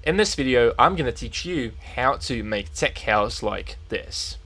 In this video, I'm going to teach you how to make tech house like this.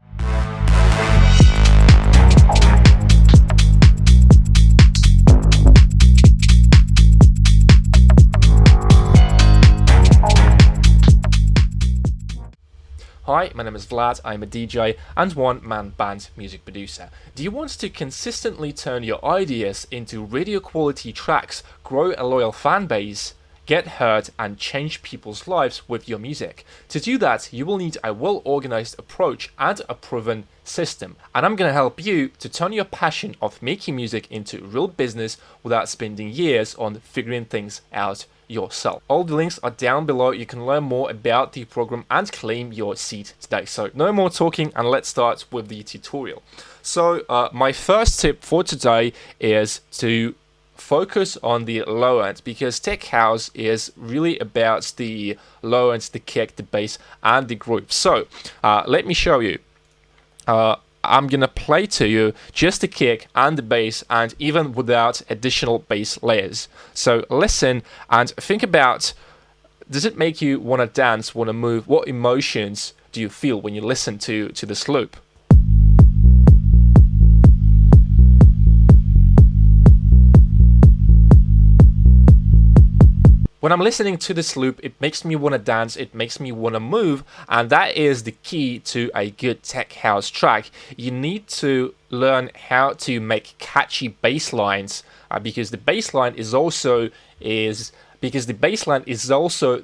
Hi, my name is Vlad, I'm a DJ and one-man band music producer. Do you want to consistently turn your ideas into radio quality tracks, grow a loyal fan base, get heard and change people's lives with your music? To do that, you will need a well-organized approach and a proven system. And I'm gonna help you to turn your passion of making music into real business without spending years on figuring things out yourself. All the links are down below. You can learn more about the program and claim your seat today. So no more talking and let's start with the tutorial. So my first tip for today is to focus on the low end, because tech house is really about the low end, the kick, the bass and the groove. So let me show you. I'm gonna play to you just the kick and the bass, and even without additional bass layers. So listen and think about, does it make you want to dance, want to move? What emotions do you feel when you listen to this loop? When I'm listening to this loop, it makes me want to dance, it makes me want to move, and that is the key to a good tech house track. You need to learn how to make catchy bass lines, because the bass line is also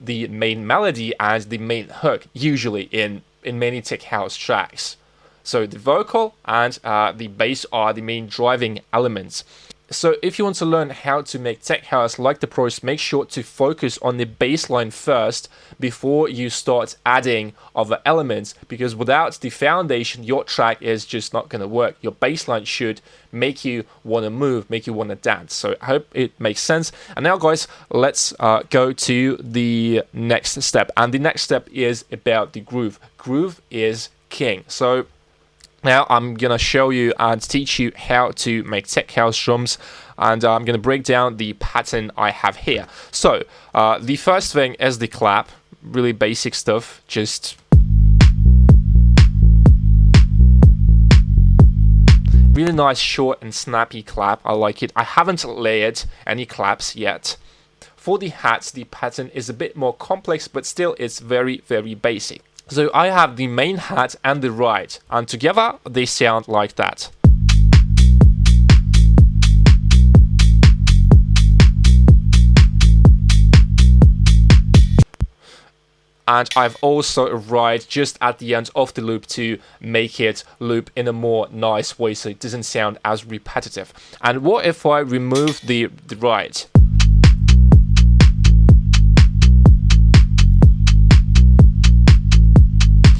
the main melody and the main hook, usually in many tech house tracks. So the vocal and the bass are the main driving elements. So if you want to learn how to make tech house like the pros, make sure to focus on the bass line first before you start adding other elements, because without the foundation, your track is just not going to work. Your bass line should make you want to move, make you want to dance. So I hope it makes sense. And now guys, let's go to the next step. And the next step is about the groove. Groove is king. So now I'm gonna show you and teach you how to make tech house drums, and I'm gonna break down the pattern I have here. So the first thing is the clap, really basic stuff, just really nice short and snappy clap. I like it. I haven't layered any claps yet. For the hats, the pattern is a bit more complex, but still it's very, very basic. So I have the main hat and the ride, and together they sound like that. And I've also a ride just at the end of the loop to make it loop in a more nice way so it doesn't sound as repetitive. And what if I remove the ride?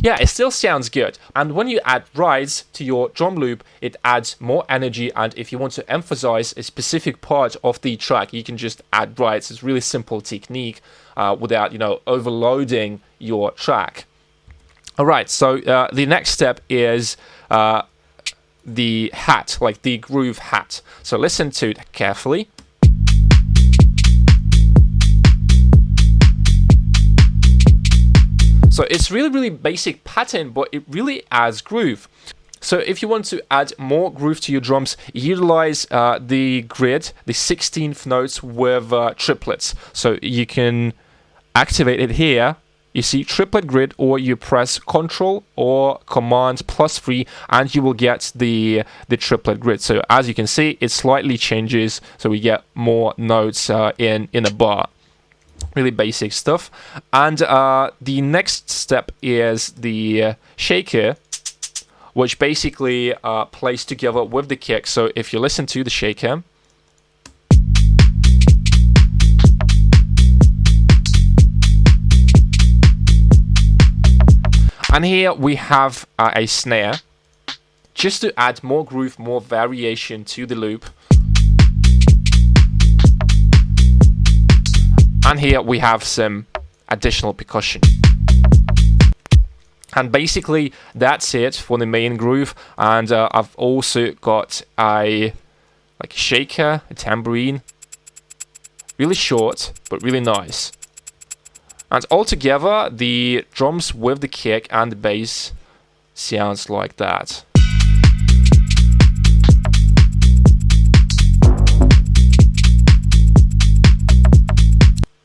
Yeah, it still sounds good. And when you add rides to your drum loop, it adds more energy. And if you want to emphasize a specific part of the track, you can just add rides. It's a really simple technique without, overloading your track. All right, so the next step is the hat, like the groove hat. So listen to it carefully. So it's really, really basic pattern, but it really adds groove. So if you want to add more groove to your drums, utilize the grid, the 16th notes with triplets. So you can activate it here. You see triplet grid, or you press Ctrl or Command +3 and you will get the triplet grid. So as you can see, it slightly changes, so we get more notes in a bar. Really basic stuff. And the next step is the shaker, which basically plays together with the kick. So if you listen to the shaker, and here we have a snare, just to add more groove, more variation to the loop. And here we have some additional percussion. And basically that's it for the main groove. And I've also got a shaker, a tambourine, really short but really nice. And altogether, the drums with the kick and the bass sounds like that.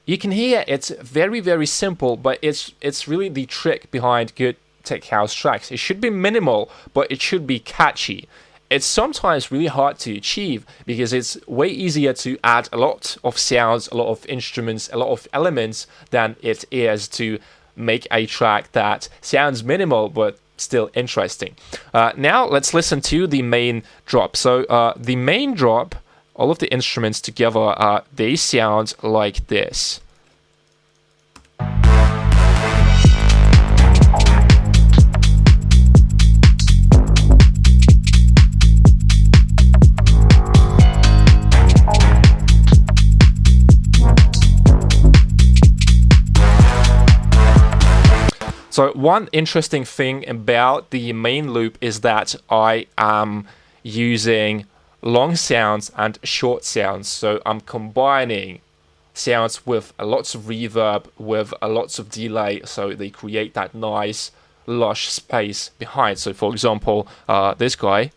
You can hear it's very, very simple, but it's really the trick behind good tech house tracks. It should be minimal, but it should be catchy. It's sometimes really hard to achieve because it's way easier to add a lot of sounds, a lot of instruments, a lot of elements than it is to make a track that sounds minimal but still interesting. Now let's listen to the main drop. So the main drop, all of the instruments together, they sound like this. So one interesting thing about the main loop is that I am using long sounds and short sounds. So I'm combining sounds with lots of reverb, with lots of delay, so they create that nice lush space behind. So for example, this guy.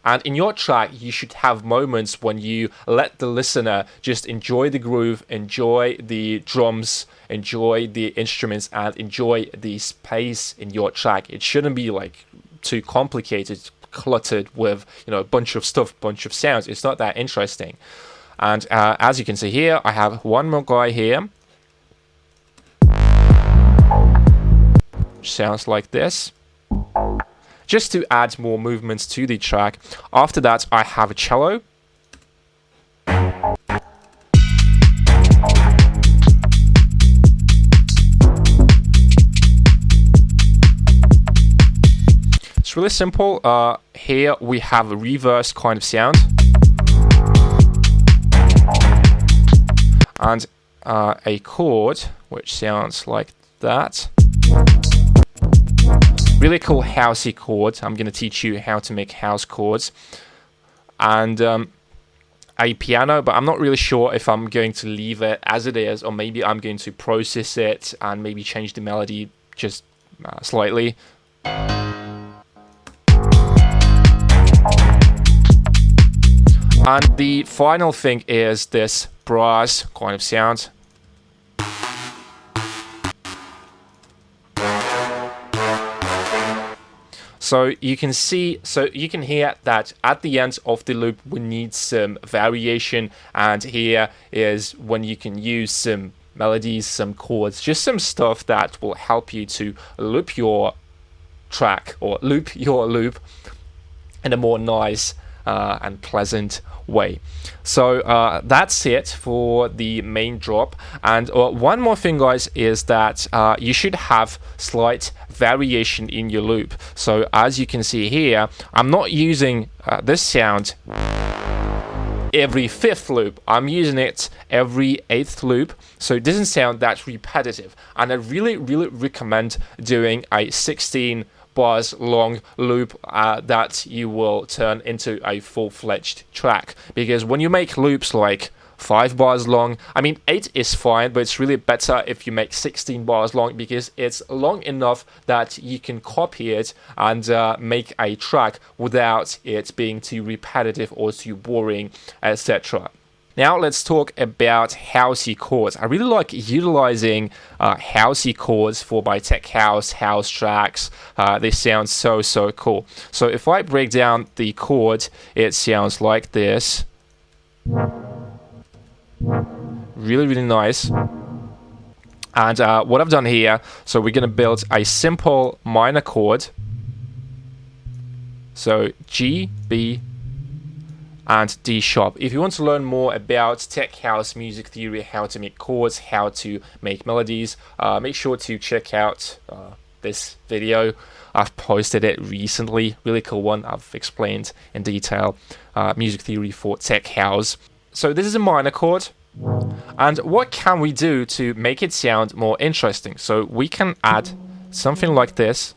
And in your track, you should have moments when you let the listener just enjoy the groove, enjoy the drums, enjoy the instruments, and enjoy the space in your track. It shouldn't be like too complicated, cluttered with, you know, a bunch of stuff, bunch of sounds. It's not that interesting. And as you can see here, I have one more guy here. Sounds like this. Just to add more movements to the track. After that, I have a cello. It's really simple. Here we have a reverse kind of sound. And a chord, which sounds like that. Really cool housey chord. I'm going to teach you how to make house chords. And a piano, but I'm not really sure if I'm going to leave it as it is, or maybe I'm going to process it and maybe change the melody just slightly. And the final thing is this brass kind of sound. So you can hear that at the end of the loop we need some variation, and here is when you can use some melodies, some chords, just some stuff that will help you to loop your track or loop your loop in a more nice and pleasant way. So that's it for the main drop. And one more thing, guys, is that you should have slight variation in your loop. So as you can see here, I'm not using this sound every fifth loop. I'm using it every eighth loop, so it doesn't sound that repetitive. And I really recommend doing a 16 bars long loop that you will turn into a full-fledged track, because when you make loops like 5 bars long, I mean 8 is fine, but it's really better if you make 16 bars long, because it's long enough that you can copy it and make a track without it being too repetitive or too boring, etc. Now let's talk about housey chords. I really like utilizing housey chords for my tech house tracks. They sound so cool. So if I break down the chord, it sounds like this. Really nice. And what I've done here, so we're going to build a simple minor chord. So G, B, and D sharp. If you want to learn more about tech house music theory, how to make chords, how to make melodies, make sure to check out this video. I've posted it recently, really cool one. I've explained in detail music theory for tech house. So this is a minor chord. And what can we do to make it sound more interesting? So we can add something like this.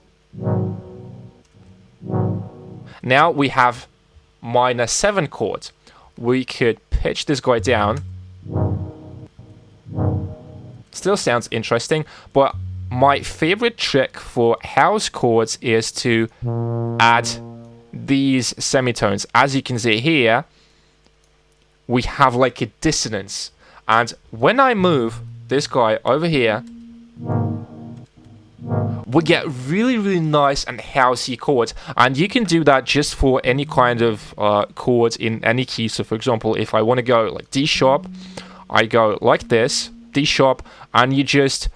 Now we have minor 7 chord. We could pitch this guy down Still sounds interesting, but my favorite trick for house chords is to add these semitones. As you can see here, we have like a dissonance. And when I move this guy over here, we get really, really nice and housey chords. And you can do that just for any kind of chords in any key. So for example, if I want to go like D sharp, I go like this, D sharp, and you just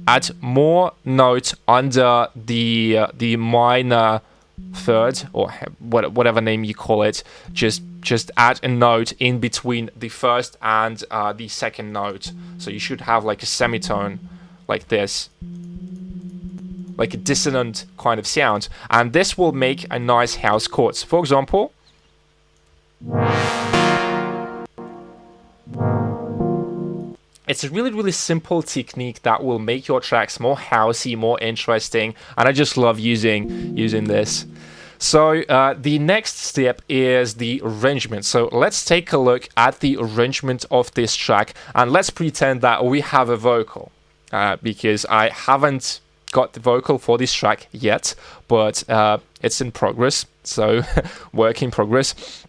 add more notes under the minor third, or whatever name you call it. Just add a note in between the first and the second note. So you should have like a semitone like this, like a dissonant kind of sound, and this will make a nice house chords. For example, it's a really, really simple technique that will make your tracks more housey, more interesting, and I just love using this. So the next step is the arrangement. So let's take a look at the arrangement of this track, and let's pretend that we have a vocal, because I haven't got the vocal for this track yet, but it's in progress, so work in progress.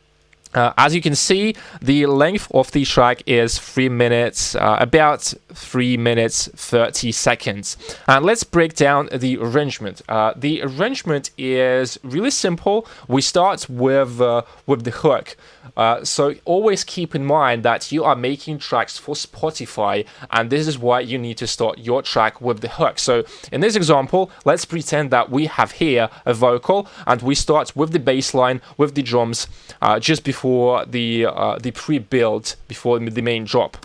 As you can see, the length of the track is 3 minutes, about 3 minutes 30 seconds. And let's break down the arrangement. The arrangement is really simple. We start with the hook. So always keep in mind that you are making tracks for Spotify, and this is why you need to start your track with the hook. So in this example, let's pretend that we have here a vocal, and we start with the bass line, with the drums, just before the pre-build, before the main drop.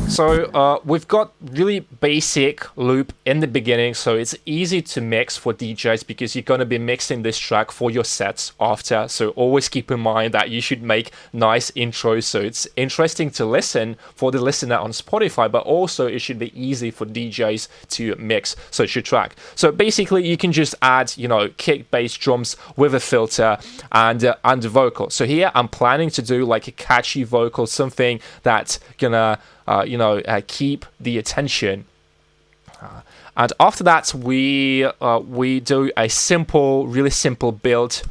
So we've got really basic loop in the beginning, so it's easy to mix for DJs because you're going to be mixing this track for your sets after. So always keep in mind that you should make nice intros so it's interesting to listen for the listener on Spotify, but also it should be easy for DJs to mix such a track. So basically you can just add, kick, bass, drums with a filter and a vocal. So here I'm planning to do like a catchy vocal, something that's gonna keep the attention. And after that, we do a really simple build.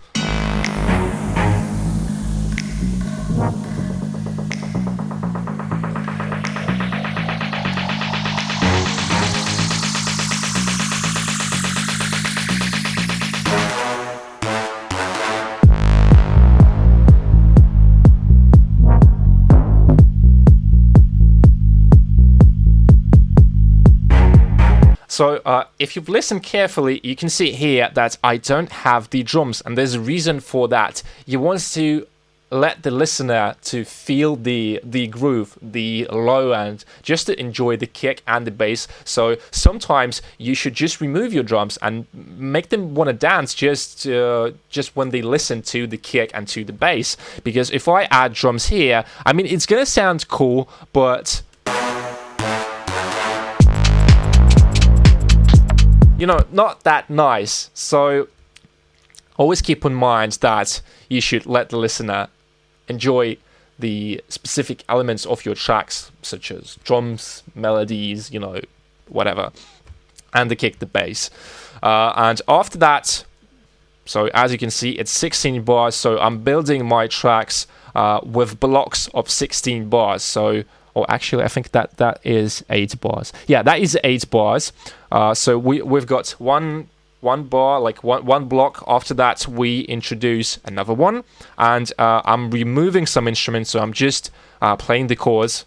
So if you've listened carefully, you can see here that I don't have the drums, and there's a reason for that. You want to let the listener to feel the groove, the low end, just to enjoy the kick and the bass. So sometimes you should just remove your drums and make them want to dance just when they listen to the kick and to the bass. Because if I add drums here, I mean, it's gonna sound cool, but not that nice. So always keep in mind that you should let the listener enjoy the specific elements of your tracks, such as drums, melodies, whatever, and the kick, the bass. And after that, so as you can see, it's 16 bars. So I'm building my tracks with blocks of 16 bars. So, actually, I think that is 8 bars. Yeah, that is 8 bars. So we've got one bar, like one block. After that, we introduce another one, and I'm removing some instruments, so I'm just playing the chords.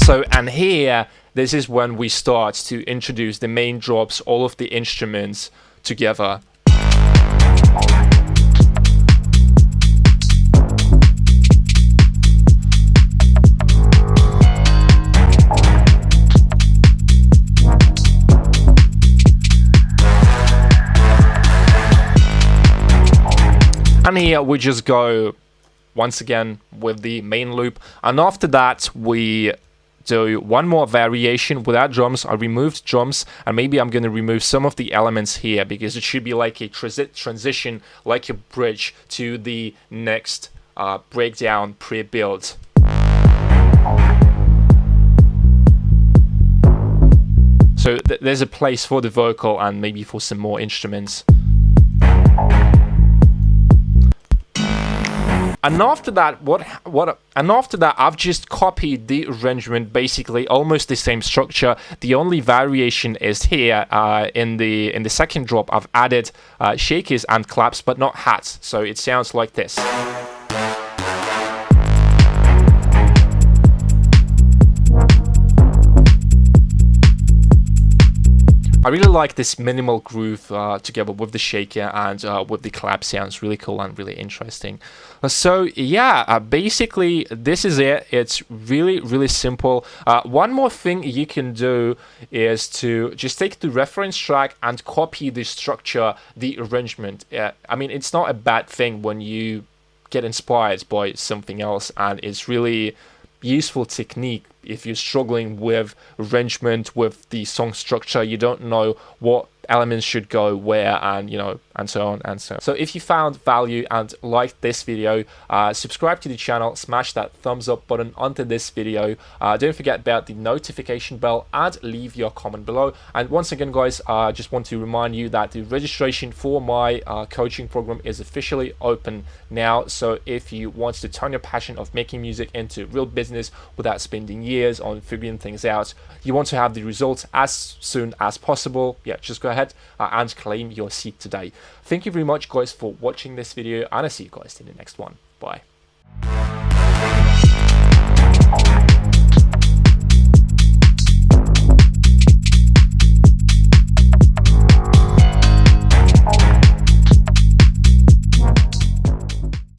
So, and here, this is when we start to introduce the main drops, all of the instruments together. And here we just go once again with the main loop, and after that we do one more variation without drums. I removed drums, and maybe I'm going to remove some of the elements here because it should be like a transition, like a bridge to the next breakdown pre-build. So there's a place for the vocal and maybe for some more instruments. And after that, I've just copied the arrangement, basically almost the same structure. The only variation is here in the second drop. I've added shakers and claps, but not hats. So it sounds like this. I really like this minimal groove together with the shaker and with the clap sounds. Really cool and really interesting. So yeah, basically this is it. It's really simple. One more thing you can do is to just take the reference track and copy the structure, the arrangement. I mean, it's not a bad thing when you get inspired by something else, and it's really useful technique if you're struggling with arrangement, with the song structure. You don't know what elements should go where, and and so on and so on. So if you found value and liked this video, subscribe to the channel, smash that thumbs up button under this video. Don't forget about the notification bell and leave your comment below. And once again, guys, I just want to remind you that the registration for my coaching program is officially open now. So if you want to turn your passion of making music into real business without spending years on figuring things out, you want to have the results as soon as possible, yeah, just go ahead and claim your seat today. Thank you very much, guys, for watching this video, and I'll see you guys in the next one. Bye.